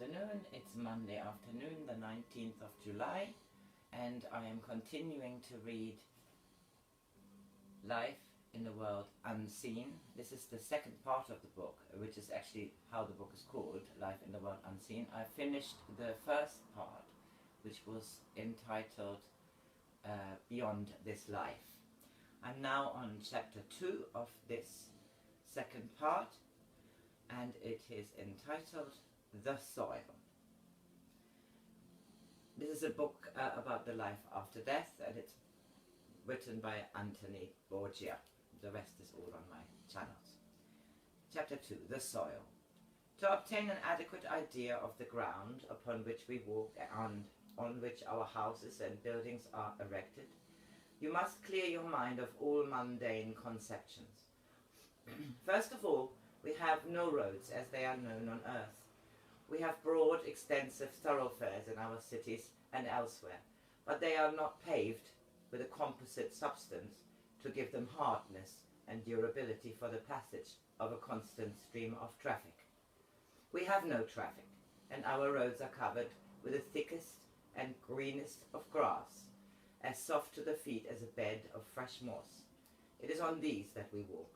afternoon. It's Monday afternoon, the 19th of July, and I am continuing to read Life in the World Unseen. This is the second part of the book, which is actually how the book is called, Life in the World Unseen. I finished the first part, which was entitled Beyond This Life. I'm now on chapter 2 of this second part, and it is entitled The Soil. This is a book about the life after death, and it's written by Anthony Borgia. The rest is all on my channels. Chapter 2, The Soil. To obtain an adequate idea of the ground upon which we walk and on which our houses and buildings are erected, you must clear your mind of all mundane conceptions. First of all, we have no roads as they are known on earth. We have broad, extensive thoroughfares in our cities and elsewhere, but they are not paved with a composite substance to give them hardness and durability for the passage of a constant stream of traffic. We have no traffic, and our roads are covered with the thickest and greenest of grass, as soft to the feet as a bed of fresh moss. It is on these that we walk.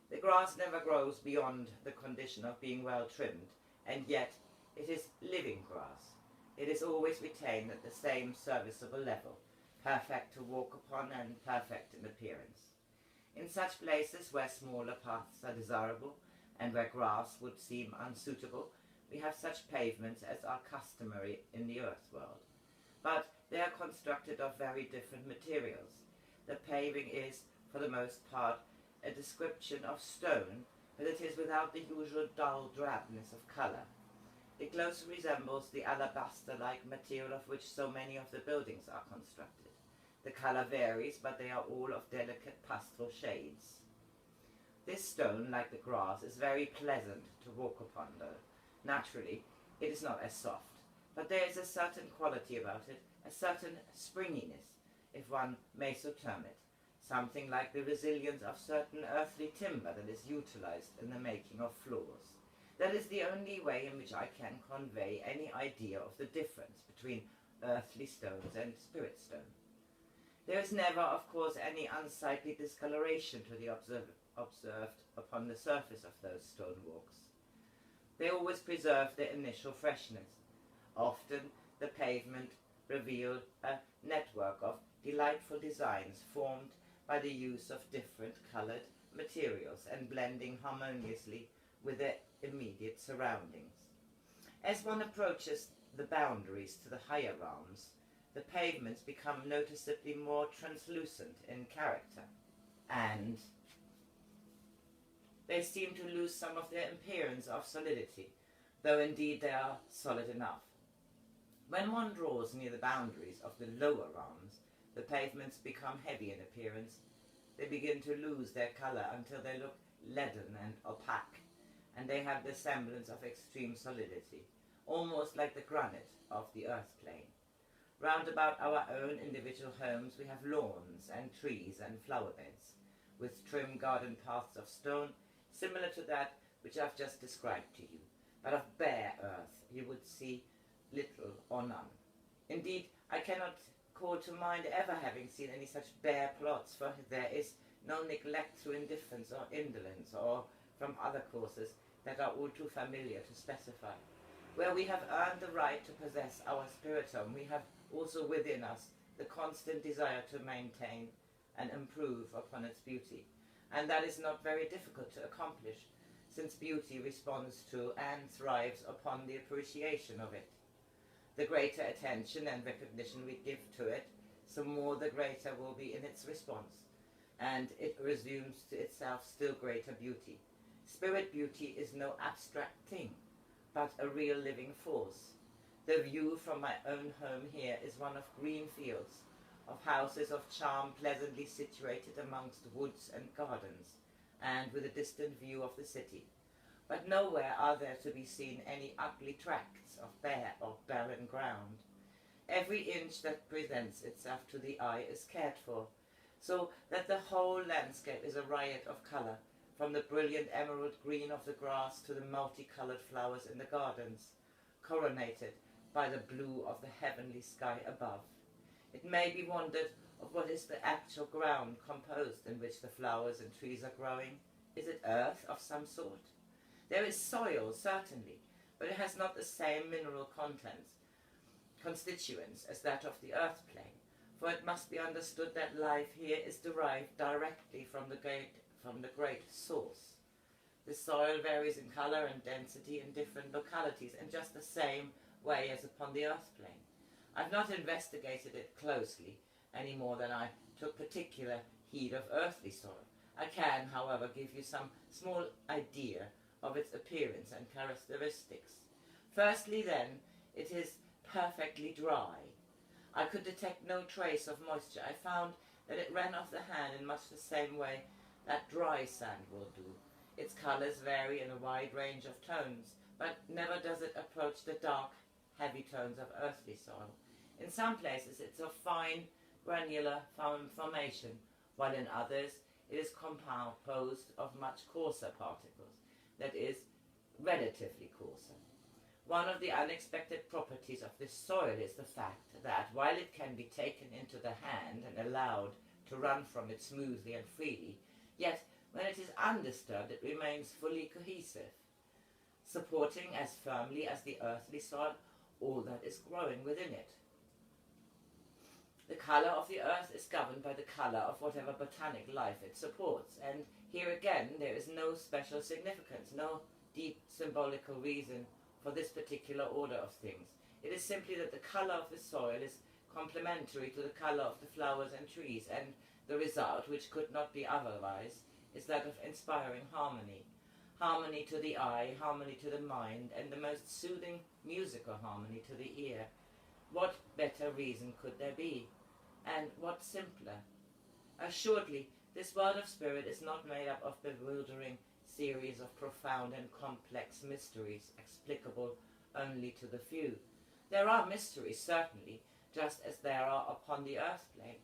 The grass never grows beyond the condition of being well trimmed, and yet it is living grass. It is always retained at the same serviceable level, perfect to walk upon and perfect in appearance. In such places where smaller paths are desirable, and where grass would seem unsuitable, we have such pavements as are customary in the earth world. But they are constructed of very different materials. The paving is, for the most part, a description of stone, but it is without the usual dull drabness of colour. It closely resembles the alabaster-like material of which so many of the buildings are constructed. The colour varies, but they are all of delicate pastel shades. This stone, like the grass, is very pleasant to walk upon, though. Naturally, it is not as soft, but there is a certain quality about it, a certain springiness, if one may so term it, something like the resilience of certain earthly timber that is utilized in the making of floors. That is the only way in which I can convey any idea of the difference between earthly stones and spirit stone. There is never, of course, any unsightly discoloration to be observed upon the surface of those stone walks. They always preserve their initial freshness. Often the pavement revealed a network of delightful designs formed by the use of different coloured materials and blending harmoniously with their immediate surroundings. As one approaches the boundaries to the higher realms, the pavements become noticeably more translucent in character, and they seem to lose some of their appearance of solidity, though indeed they are solid enough. When one draws near the boundaries of the lower realms, the pavements become heavy in appearance. They begin to lose their colour until they look leaden and opaque, and they have the semblance of extreme solidity, almost like the granite of the earth plane. Round about our own individual homes we have lawns and trees and flower beds, with trim garden paths of stone, similar to that which I've just described to you, but of bare earth you would see little or none. Indeed, I cannot call to mind ever having seen any such bare plots, for there is no neglect through indifference or indolence, or from other causes that are all too familiar to specify. Where we have earned the right to possess our spirit home, we have also within us the constant desire to maintain and improve upon its beauty, and that is not very difficult to accomplish, since beauty responds to and thrives upon the appreciation of it. The greater attention and recognition we give to it, so more the greater will be in its response, and it resumes to itself still greater beauty. Spirit beauty is no abstract thing, but a real living force. The view from my own home here is one of green fields, of houses of charm pleasantly situated amongst woods and gardens, and with a distant view of the city. But nowhere are there to be seen any ugly tracts of bare or barren ground. Every inch that presents itself to the eye is cared for, so that the whole landscape is a riot of colour, from the brilliant emerald green of the grass to the multicoloured flowers in the gardens, coronated by the blue of the heavenly sky above. It may be wondered of what is the actual ground composed in which the flowers and trees are growing. Is it earth of some sort? There is soil, certainly, but it has not the same mineral constituents as that of the earth plane, for it must be understood that life here is derived directly from the great source. The soil varies in colour and density in different localities in just the same way as upon the earth plane. I've not investigated it closely any more than I took particular heed of earthly soil. I can, however, give you some small idea of its appearance and characteristics. Firstly, then, it is perfectly dry. I could detect no trace of moisture. I found that it ran off the hand in much the same way that dry sand will do. Its colours vary in a wide range of tones, but never does it approach the dark, heavy tones of earthly soil. In some places it's of fine, granular formation, while in others it is composed of much coarser particles, that is, relatively coarser. One of the unexpected properties of this soil is the fact that, while it can be taken into the hand and allowed to run from it smoothly and freely, yet when it is undisturbed it remains fully cohesive, supporting as firmly as the earthly soil all that is growing within it. The colour of the earth is governed by the colour of whatever botanic life it supports, and here again there is no special significance, no deep symbolical reason for this particular order of things. It is simply that the colour of the soil is complementary to the colour of the flowers and trees, and the result, which could not be otherwise, is that of inspiring harmony. Harmony to the eye, harmony to the mind, and the most soothing musical harmony to the ear. What better reason could there be? And what simpler? Assuredly, this world of spirit is not made up of bewildering series of profound and complex mysteries, explicable only to the few. There are mysteries, certainly, just as there are upon the earth plane,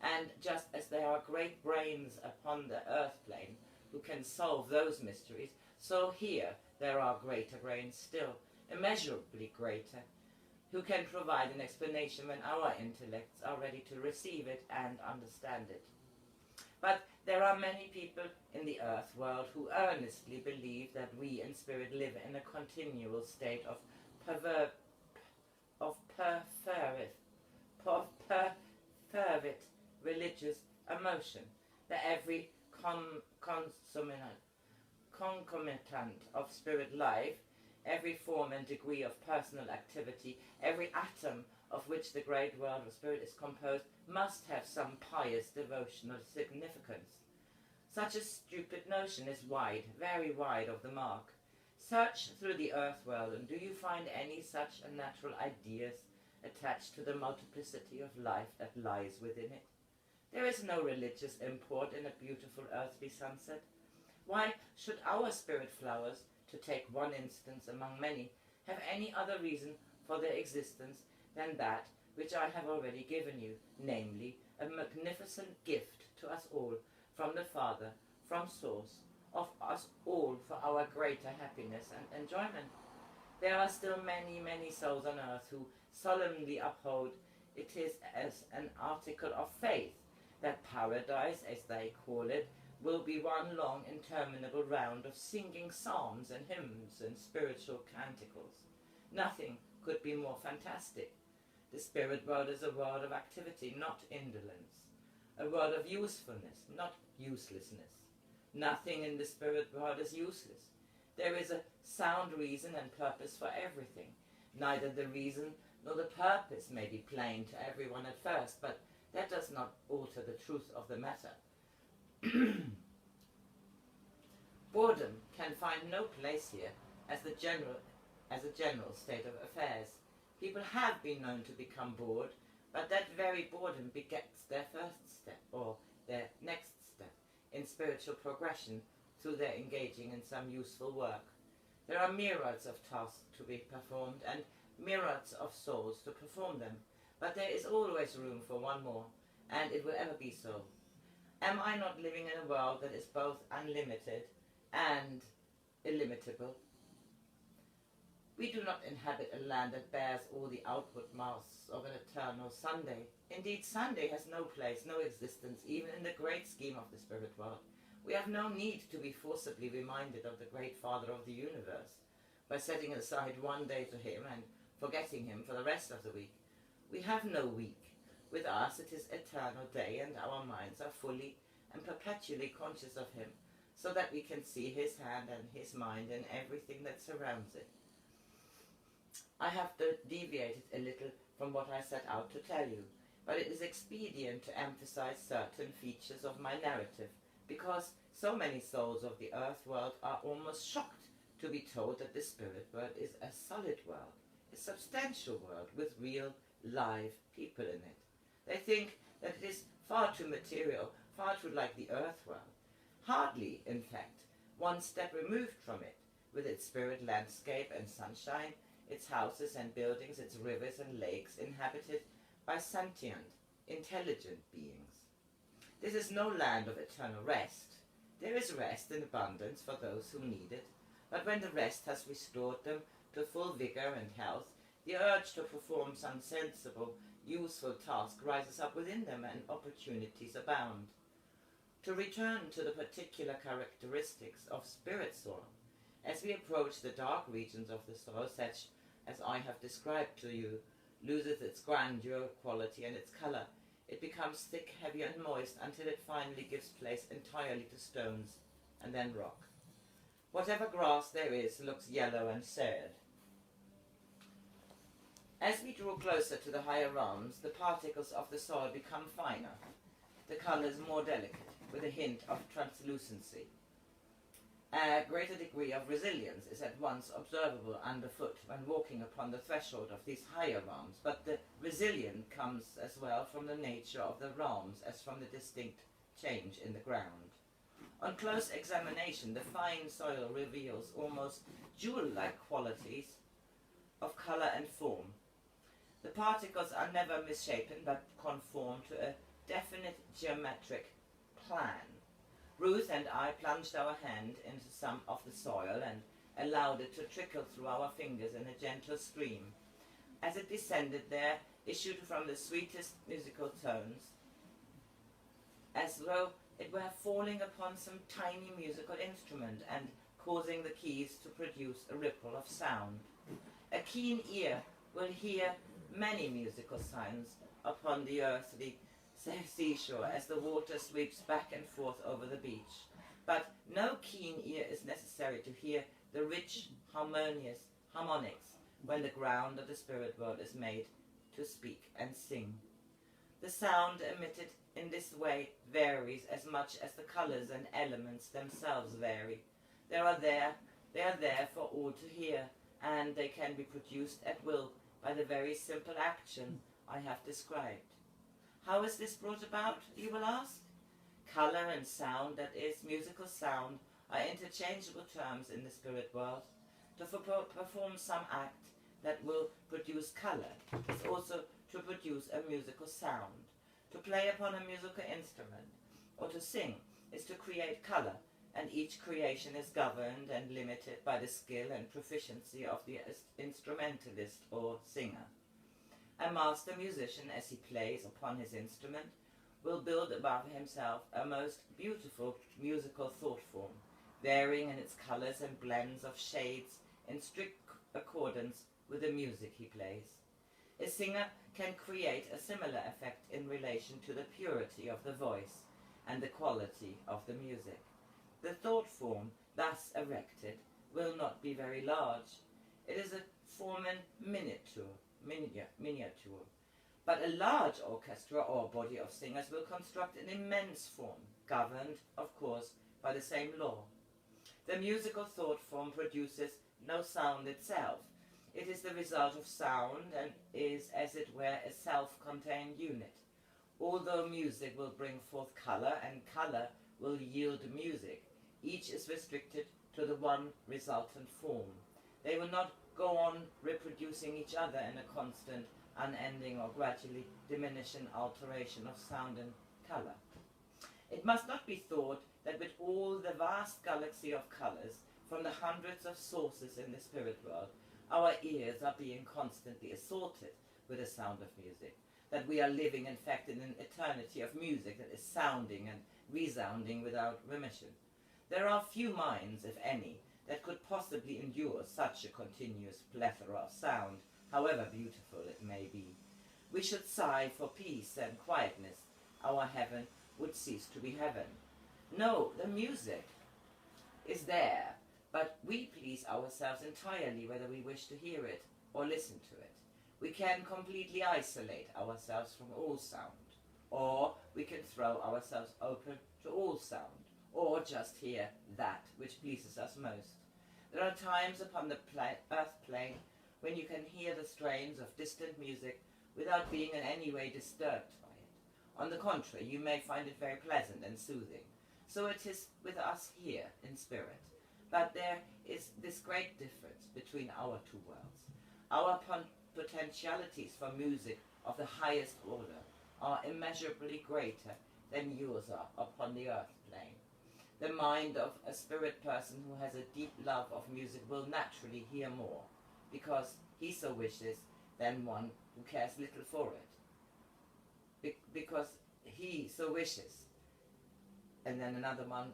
and just as there are great brains upon the earth plane who can solve those mysteries, so here there are greater brains still, immeasurably greater, who can provide an explanation when our intellects are ready to receive it and understand it. But there are many people in the earth world who earnestly believe that we in spirit live in a continual state of fervid religious emotion, that every concomitant of spirit life, every form and degree of personal activity, every atom of which the great world of spirit is composed, must have some pious devotional significance. Such a stupid notion is wide, very wide of the mark. Search through the earth world, and do you find any such unnatural ideas attached to the multiplicity of life that lies within it? There is no religious import in a beautiful earthly sunset. Why should our spirit flowers, to take one instance among many, have any other reason for their existence than that which I have already given you, namely, a magnificent gift to us all, from the Father, from source, of us all for our greater happiness and enjoyment? There are still many, many souls on earth who solemnly uphold it is as an article of faith that paradise, as they call it, will be one long interminable round of singing psalms and hymns and spiritual canticles. Nothing could be more fantastic. The spirit world is a world of activity, not indolence, a world of usefulness, not uselessness. Nothing in the spirit world is useless. There is a sound reason and purpose for everything. Neither the reason nor the purpose may be plain to everyone at first, but that does not alter the truth of the matter. Boredom can find no place here as a general state of affairs. People have been known to become bored, but that very boredom begets their first step, or their next step, in spiritual progression through their engaging in some useful work. There are myriads of tasks to be performed, and myriads of souls to perform them, but there is always room for one more, and it will ever be so. Am I not living in a world that is both unlimited and illimitable? We do not inhabit a land that bears all the outward masks of an eternal Sunday. Indeed, Sunday has no place, no existence, even in the great scheme of the spirit world. We have no need to be forcibly reminded of the great Father of the universe by setting aside one day to him and forgetting him for the rest of the week. We have no week. With us it is eternal day, and our minds are fully and perpetually conscious of him, so that we can see his hand and his mind in everything that surrounds it. I have deviated a little from what I set out to tell you, but it is expedient to emphasize certain features of my narrative, because so many souls of the earth world are almost shocked to be told that the spirit world is a solid world, a substantial world with real, live people in it. They think that it is far too material, far too like the earth world. Hardly, in fact, one step removed from it, with its spirit landscape and sunshine, its houses and buildings, its rivers and lakes, inhabited by sentient, intelligent beings. This is no land of eternal rest. There is rest in abundance for those who need it, but when the rest has restored them to full vigor and health, the urge to perform some sensible, useful task rises up within them, and opportunities abound. To return to the particular characteristics of spirit soil, as we approach the dark regions of the soil, such as I have described to you, loses its grandeur, quality, and its color. It becomes thick, heavy, and moist until it finally gives place entirely to stones and then rock. Whatever grass there is looks yellow and sad. As we draw closer to the higher realms, the particles of the soil become finer, the colors more delicate, with a hint of translucency. A greater degree of resilience is at once observable underfoot when walking upon the threshold of these higher realms, but the resilience comes as well from the nature of the realms as from the distinct change in the ground. On close examination, the fine soil reveals almost jewel-like qualities of color and form. The particles are never misshapen, but conform to a definite geometric plan. Ruth and I plunged our hand into some of the soil and allowed it to trickle through our fingers in a gentle stream. As it descended, there issued from the sweetest musical tones, as though it were falling upon some tiny musical instrument and causing the keys to produce a ripple of sound. A keen ear will hear many musical sounds upon the earthly seashore as the water sweeps back and forth over the beach. But no keen ear is necessary to hear the rich, harmonious harmonics when the ground of the spirit world is made to speak and sing. The sound emitted in this way varies as much as the colors and elements themselves vary. They are there for all to hear, and they can be produced at will by the very simple action I have described. How is this brought about, you will ask? Color and sound, that is, musical sound, are interchangeable terms in the spirit world. To perform some act that will produce color is also to produce a musical sound. To play upon a musical instrument or to sing is to create color, and each creation is governed and limited by the skill and proficiency of the instrumentalist or singer. A master musician, as he plays upon his instrument, will build above himself a most beautiful musical thought form, varying in its colors and blends of shades in strict accordance with the music he plays. A singer can create a similar effect in relation to the purity of the voice and the quality of the music. The thought form thus erected will not be very large. It is a form in miniature, but a large orchestra or body of singers will construct an immense form, governed, of course, by the same law. The musical thought form produces no sound itself. It is the result of sound and is, as it were, a self-contained unit. Although music will bring forth color and color will yield music, each is restricted to the one resultant form. They will not go on reproducing each other in a constant, unending or gradually diminishing alteration of sound and color. It must not be thought that with all the vast galaxy of colors from the hundreds of sources in the spirit world, our ears are being constantly assaulted with the sound of music, that we are living in fact in an eternity of music that is sounding and resounding without remission. There are few minds, if any, that could possibly endure such a continuous plethora of sound, however beautiful it may be. We should sigh for peace and quietness. Our heaven would cease to be heaven. No, the music is there, but we please ourselves entirely whether we wish to hear it or listen to it. We can completely isolate ourselves from all sound, or we can throw ourselves open to all sound, or just hear that which pleases us most. There are times upon the earth plane when you can hear the strains of distant music without being in any way disturbed by it. On the contrary, you may find it very pleasant and soothing. So it is with us here in spirit. But there is this great difference between our two worlds. Our potentialities for music of the highest order are immeasurably greater than yours are upon the earth plane. The mind of a spirit person who has a deep love of music will naturally hear more, because he so wishes, than one who cares little for it. Because he so wishes, and then another one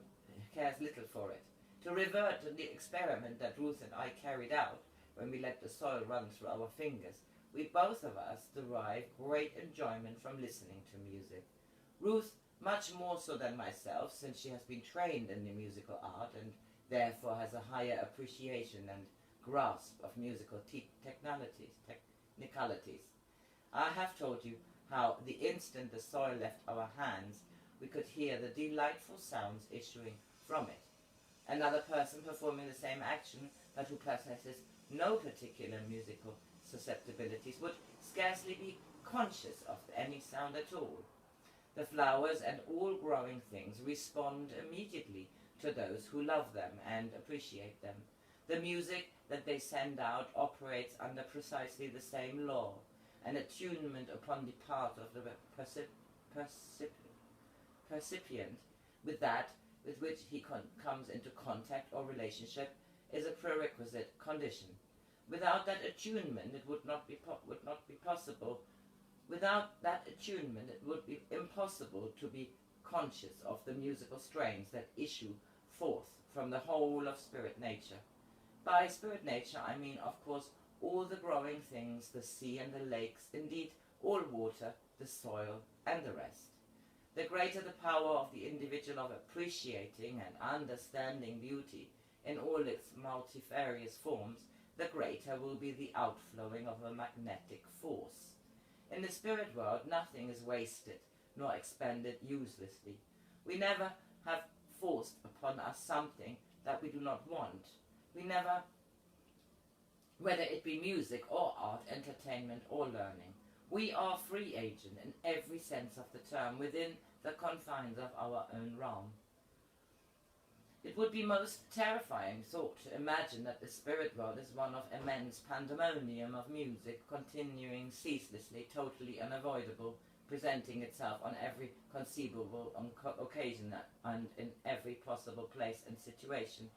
cares little for it. To revert to the experiment that Ruth and I carried out when we let the soil run through our fingers, we both of us derive great enjoyment from listening to music. Ruth much more so than myself, since she has been trained in the musical art and therefore has a higher appreciation and grasp of musical technicalities. I have told you how the instant the soil left our hands, we could hear the delightful sounds issuing from it. Another person performing the same action, but who possesses no particular musical susceptibilities, would scarcely be conscious of any sound at all. The flowers and all growing things respond immediately to those who love them and appreciate them. The music that they send out operates under precisely the same law, an attunement upon the part of the percipient with that with which he comes into contact or relationship is a prerequisite condition. Without that attunement, it would not be possible. Without that attunement, it would be impossible to be conscious of the musical strains that issue forth from the whole of spirit nature. By spirit nature, I mean, of course, all the growing things, the sea and the lakes, indeed, all water, the soil, and the rest. The greater the power of the individual of appreciating and understanding beauty in all its multifarious forms, the greater will be the outflowing of a magnetic force. In the spirit world, nothing is wasted nor expended uselessly. We never have forced upon us something that we do not want. We never, whether it be music or art, entertainment or learning, we are free agent in every sense of the term within the confines of our own realm. It would be most terrifying thought to imagine that the spirit world is one of immense pandemonium of music, continuing ceaselessly, totally unavoidable, presenting itself on every conceivable occasion and in every possible place and situation.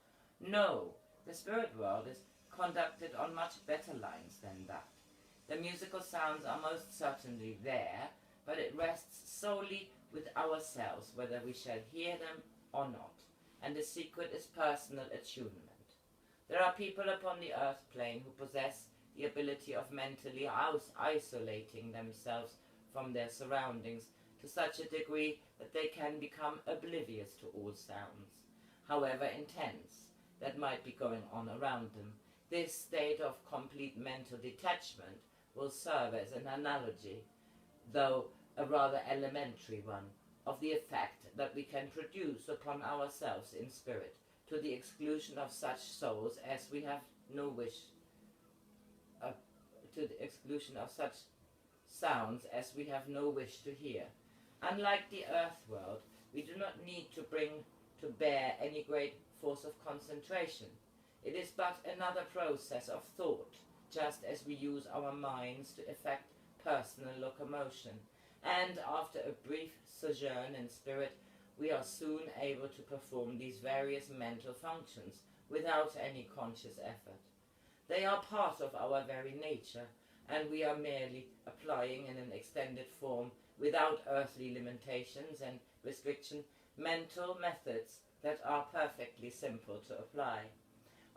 No, the spirit world is conducted on much better lines than that. The musical sounds are most certainly there, but it rests solely with ourselves whether we shall hear them or not, and the secret is personal attunement. There are people upon the earth plane who possess the ability of mentally isolating themselves from their surroundings to such a degree that they can become oblivious to all sounds, however intense, that might be going on around them. This state of complete mental detachment will serve as an analogy, though a rather elementary one, of the effect that we can produce upon ourselves in spirit, to the exclusion of such souls as we have no wish, to the exclusion of such sounds as we have no wish to hear. Unlike the earth world, we do not need to bring to bear any great force of concentration. It is but another process of thought, just as we use our minds to effect personal locomotion, and after a brief sojourn in spirit, we are soon able to perform these various mental functions without any conscious effort. They are part of our very nature, and we are merely applying in an extended form, without earthly limitations and restriction, mental methods that are perfectly simple to apply.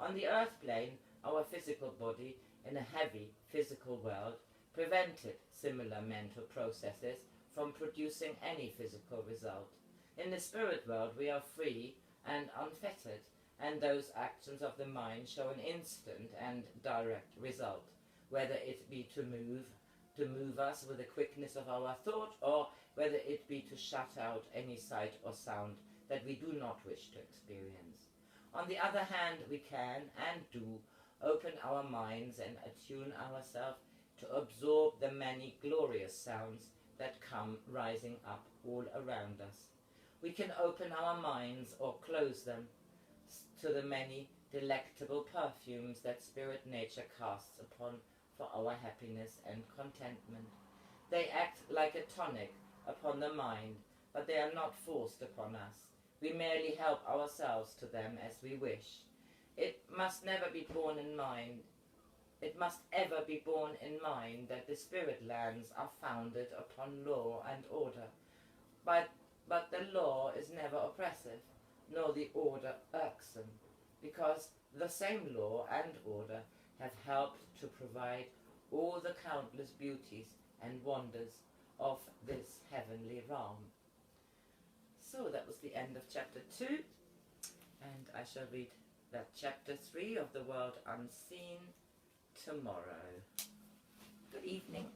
On the earth plane, our physical body, in a heavy physical world, prevented similar mental processes from producing any physical result. In the spirit world we are free and unfettered, and those actions of the mind show an instant and direct result, whether it be to move us with the quickness of our thought, or whether it be to shut out any sight or sound that we do not wish to experience. On the other hand, we can and do open our minds and attune ourselves to absorb the many glorious sounds that come rising up all around us. We can open our minds or close them to the many delectable perfumes that spirit nature casts upon for our happiness and contentment. They act like a tonic upon the mind, but they are not forced upon us. We merely help ourselves to them as we wish. It must ever be borne in mind that the spirit lands are founded upon law and order. But the law is never oppressive, nor the order irksome, because the same law and order have helped to provide all the countless beauties and wonders of this heavenly realm. So that was the end of chapter 2, and I shall read that chapter 3 of The World Unseen tomorrow. Good evening.